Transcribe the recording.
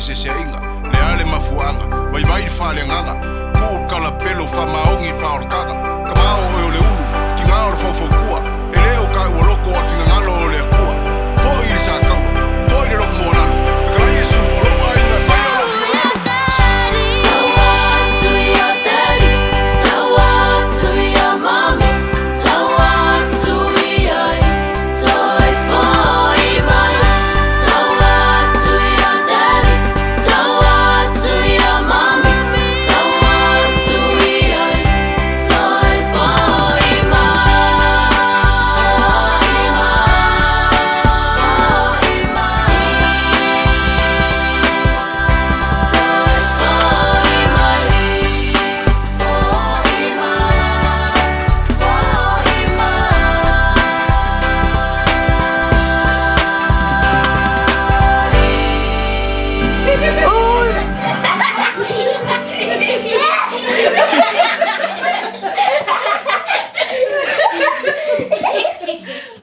se se inga le ale mafuanga vai fale nganga pur kala pelo fa maongi fa orkaga kamao o le ulu tinga o fofokua ele o kai o loko al finga ngalo o le kua foi il sa kau foi le loko mona fikra Iesu o lo ai na fa o